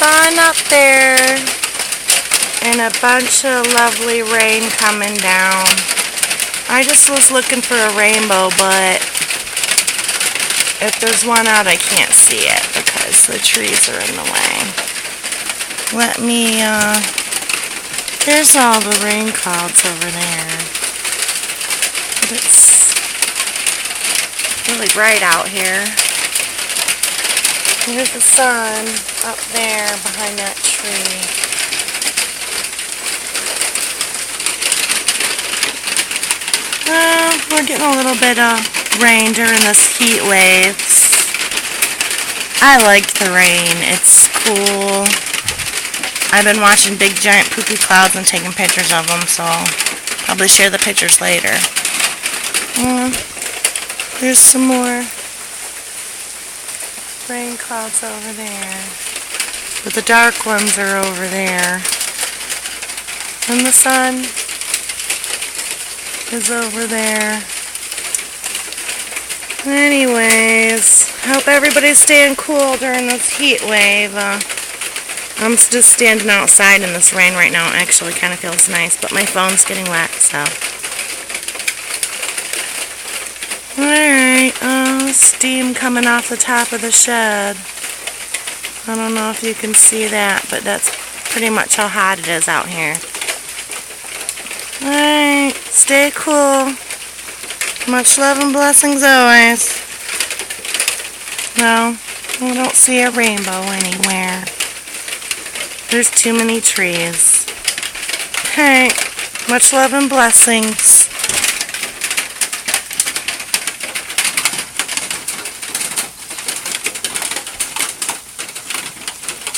sun up there and a bunch of lovely rain coming down. I just was looking for a rainbow, but if there's one out, I can't see it because the trees are in the way. Let me, here's all the rain clouds over there. But it's really bright out here. Here's the sun up there behind that tree. We're getting a little bit of rain during this heat wave. I like the rain. It's cool. I've been watching big giant poopy clouds and taking pictures of them, so I'll probably share the pictures later. There's some more rain clouds over there. But the dark ones are over there. And the sun is over there. Anyways, hope everybody's staying cool during this heat wave. I'm just standing outside in this rain right now. It actually kind of feels nice, but my phone's getting wet, so. Alright, steam coming off the top of the shed. I don't know if you can see that, but that's pretty much how hot it is out here. Alright, stay cool. Much love and blessings always. No, I don't see a rainbow anywhere. There's too many trees. Okay, much love and blessings.